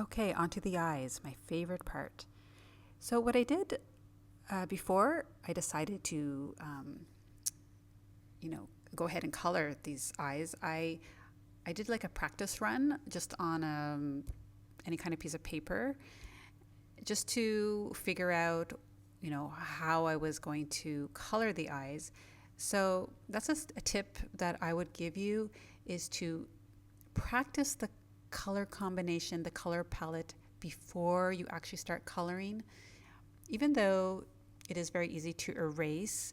Okay, onto the eyes, my favorite part. So what I did before I decided to, go ahead and color these eyes, I did like a practice run just on any kind of piece of paper, just to figure out, how I was going to color the eyes. So that's just a tip that I would give you is to practice the color combination, the color palette before you actually start coloring. Even though it is very easy to erase,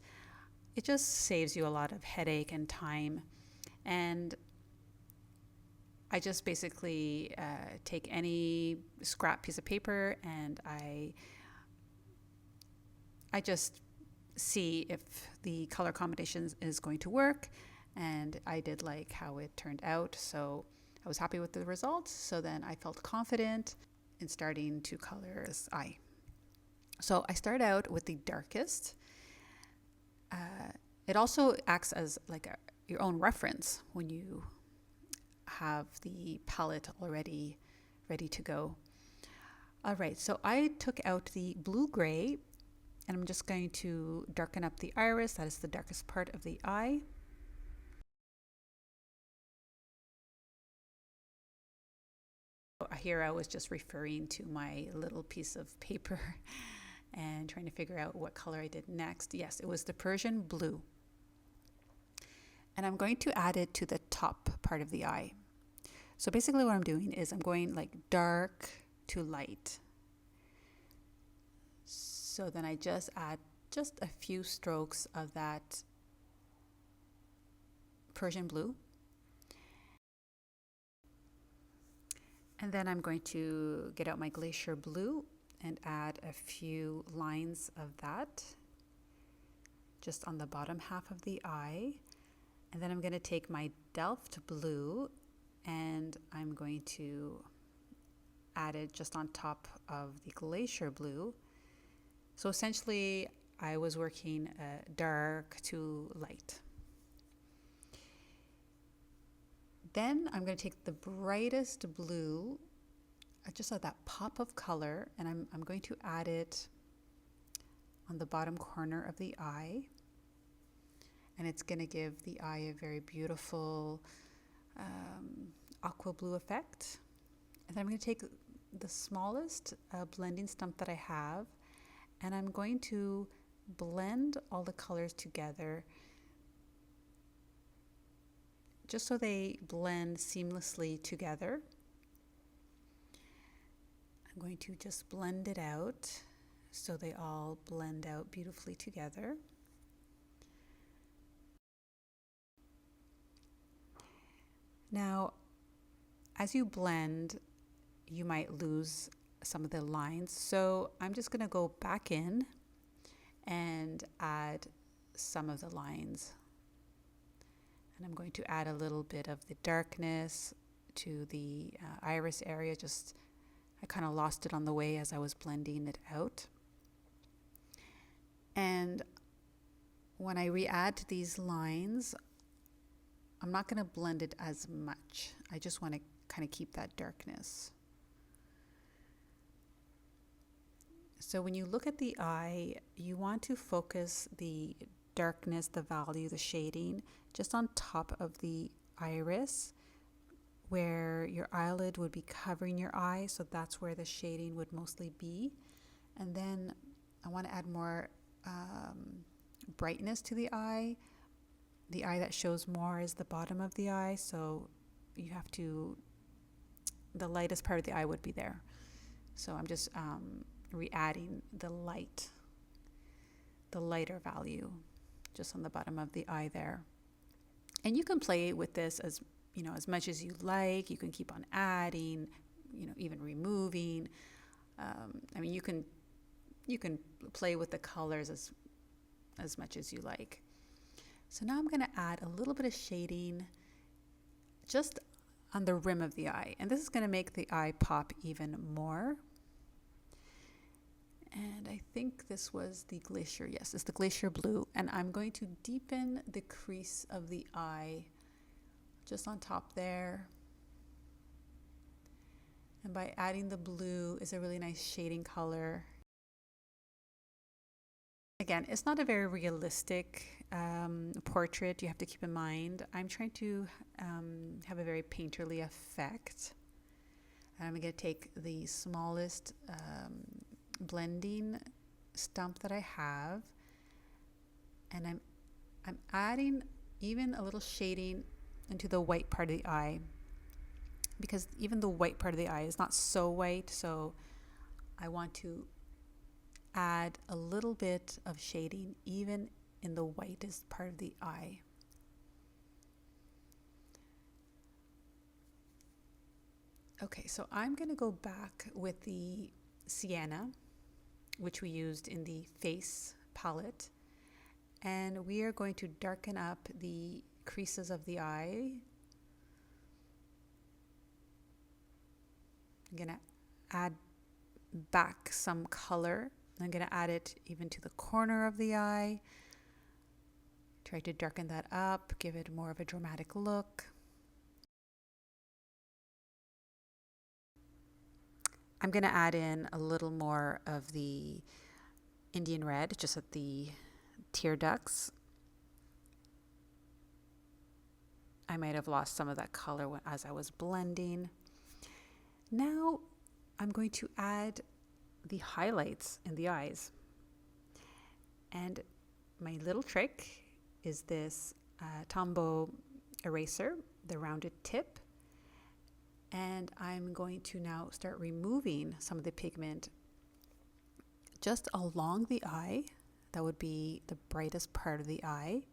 it just saves you a lot of headache and time. And I just basically take any scrap piece of paper and I just see if the color combination is going to work. And I did like how it turned out. So I was happy with the results. So then I felt confident in starting to color this eye. So I start out with the darkest. It also acts as like your own reference when you have the palette already ready to go. All right, so I took out the blue gray and I'm just going to darken up the iris. That is the darkest part of the eye. Here I was just referring to my little piece of paper and trying to figure out what color I did next. Yes, it was the Persian blue. And I'm going to add it to the top part of the eye. So basically what I'm doing is I'm going like dark to light. So then I just add just a few strokes of that Persian blue. And then I'm going to get out my glacier blue and add a few lines of that just on the bottom half of the eye. And then I'm going to take my Delft blue and I'm going to add it just on top of the glacier blue. So essentially I was working dark to light. Then I'm going to take the brightest blue, just that pop of color, and I'm going to add it on the bottom corner of the eye. And it's going to give the eye a very beautiful aqua blue effect. And then I'm going to take the smallest blending stump that I have, and I'm going to blend all the colors together just so they blend seamlessly together. I'm going to just blend it out so they all blend out beautifully together. Now, as you blend, you might lose some of the lines. So I'm just going to go back in and add some of the lines. And I'm going to add a little bit of the darkness to the iris area. I kind of lost it on the way as I was blending it out. And when I re-add these lines, I'm not going to blend it as much. I just want to kind of keep that darkness. So when you look at the eye, you want to focus the darkness, the value, the shading, just on top of the iris where your eyelid would be covering your eye. So that's where the shading would mostly be. And then I want to add more brightness to the eye. The eye that shows more is the bottom of the eye. So you have to, the lightest part of the eye would be there. So I'm just re-adding the lighter value just on the bottom of the eye there. And you can play with this as much as you like. You can keep on adding, even removing. You can play with the colors as much as you like. So now I'm going to add a little bit of shading just on the rim of the eye, and this is going to make the eye pop even more. And I think this was the glacier. Yes, it's the glacier blue. And I'm going to deepen the crease of the eye just on top there. And by adding the blue is a really nice shading color. Again, it's not a very realistic portrait, you have to keep in mind. I'm trying to have a very painterly effect. I'm going to take the smallest blending stump that I have, and I'm adding even a little shading into the white part of the eye, because even the white part of the eye is not so white, so I want to add a little bit of shading even in the whitest part of the eye. Okay, so I'm going to go back with the sienna, which we used in the face palette, and we are going to darken up the creases of the eye. I'm going to add back some color. I'm going to add it even to the corner of the eye. Try to darken that up, give it more of a dramatic look. I'm going to add in a little more of the Indian red just at the tear ducts. I might have lost some of that color as I was blending. Now I'm going to add the highlights in the eyes. And my little trick is this Tombow eraser, the rounded tip. And I'm going to now start removing some of the pigment just along the eye. That would be the brightest part of the eye.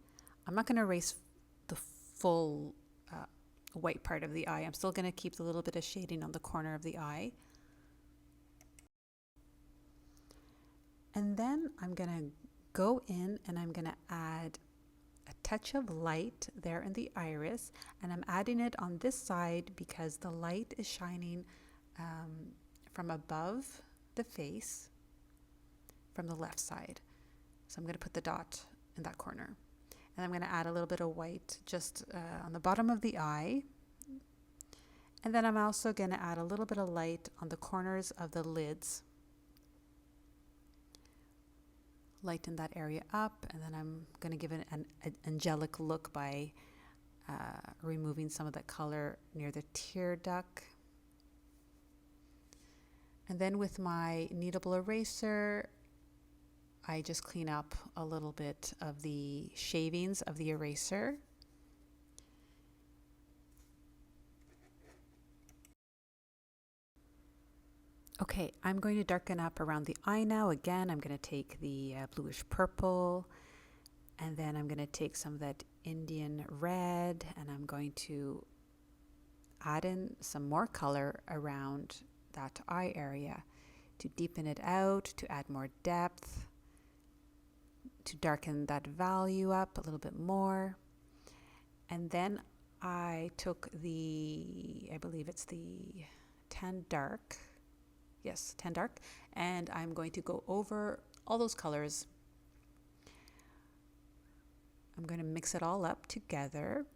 I'm not going to erase the full white part of the eye. I'm still going to keep the little bit of shading on the corner of the eye. And then I'm going to go in and I'm going to add a touch of light there in the iris, and I'm adding it on this side because the light is shining from above the face from the left side. So I'm going to put the dot in that corner, and I'm going to add a little bit of white just on the bottom of the eye, and then I'm also going to add a little bit of light on the corners of the lids. Lighten that area up, and then I'm going to give it an angelic look by removing some of that color near the tear duct. And then with my kneadable eraser, I just clean up a little bit of the shavings of the eraser. Okay, I'm going to darken up around the eye now. Again, I'm going to take the bluish purple, and then I'm going to take some of that Indian red, and I'm going to add in some more color around that eye area to deepen it out, to add more depth, to darken that value up a little bit more. And then I took I believe it's the Tan Dark. Yes, Tan Dark, and I'm going to go over all those colors. I'm going to mix it all up together.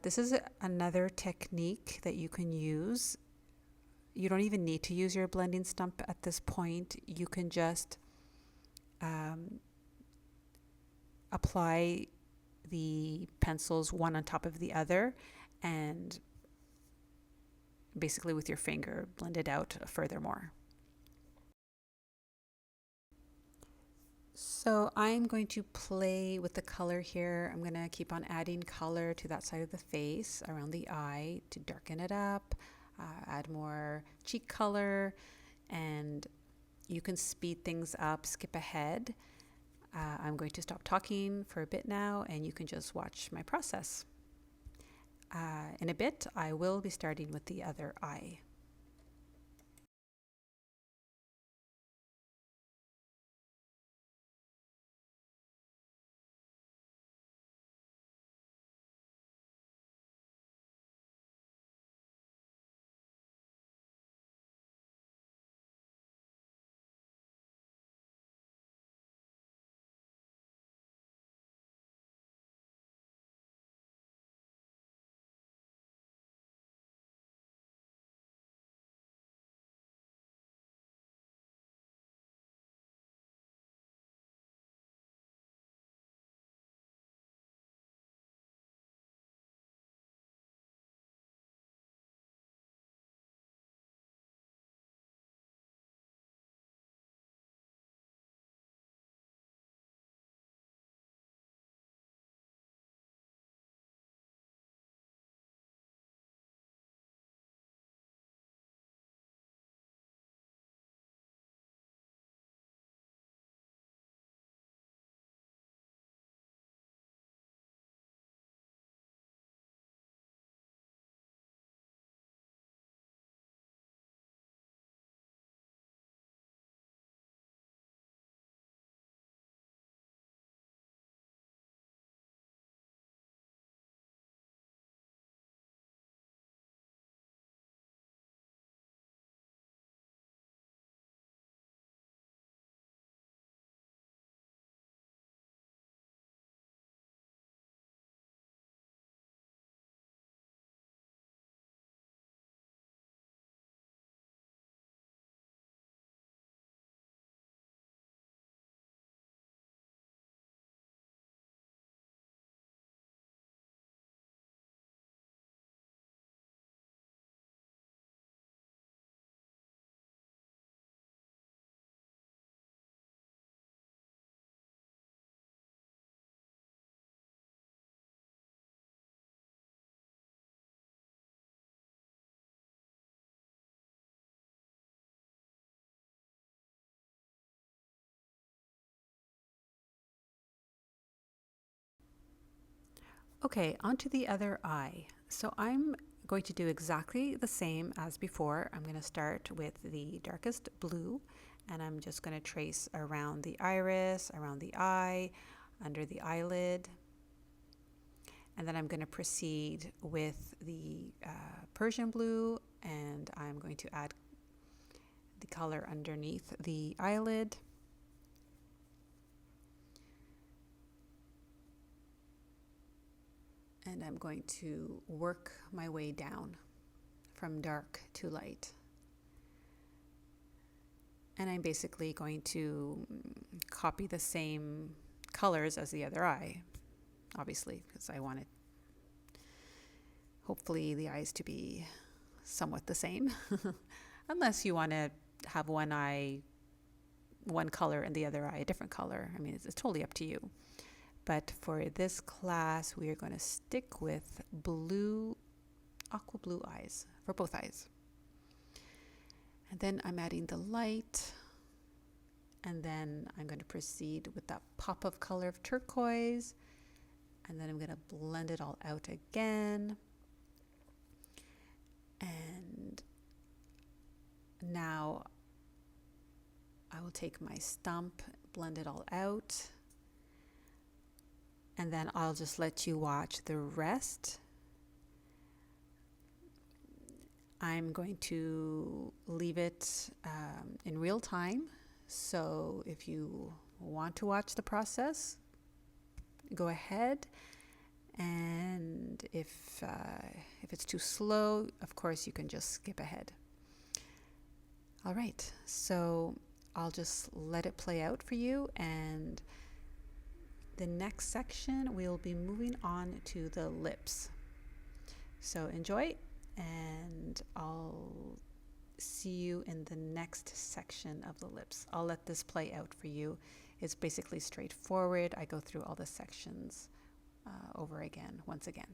This is another technique that you can use. You don't even need to use your blending stump at this point. You can just apply the pencils one on top of the other, and basically with your finger blend it out furthermore. So I'm going to play with the color here. I'm going to keep on adding color to that side of the face around the eye to darken it up, add more cheek color, and you can speed things up, skip ahead. I'm going to stop talking for a bit now, and you can just watch my process. In a bit, I will be starting with the other eye. Okay, onto the other eye. So I'm going to do exactly the same as before. I'm going to start with the darkest blue, and I'm just going to trace around the iris, around the eye, under the eyelid. And then I'm going to proceed with the Persian blue, and I'm going to add the color underneath the eyelid. And I'm going to work my way down from dark to light. And I'm basically going to copy the same colors as the other eye, obviously, because I want it, hopefully the eyes to be somewhat the same. Unless you want to have one eye one color and the other eye a different color. I mean, it's totally up to you. But for this class, we are going to stick with blue, aqua blue eyes for both eyes. And then I'm adding the light. And then I'm going to proceed with that pop of color of turquoise. And then I'm going to blend it all out again. And now I will take my stump, blend it all out. And then I'll just let you watch the rest. I'm going to leave it in real time. So if you want to watch the process, go ahead. And if it's too slow, of course, you can just skip ahead. All right, so I'll just let it play out for you. And the next section, we'll be moving on to the lips. So enjoy, and I'll see you in the next section of the lips. I'll let this play out for you. It's basically straightforward. I go through all the sections over again, once again.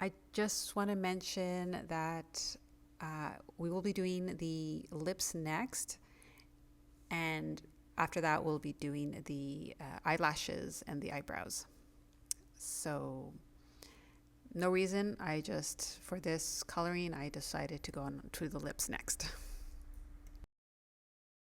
I just want to mention that we will be doing the lips next, and after that, we'll be doing the eyelashes and the eyebrows. So, no reason. For this coloring, I decided to go on to the lips next.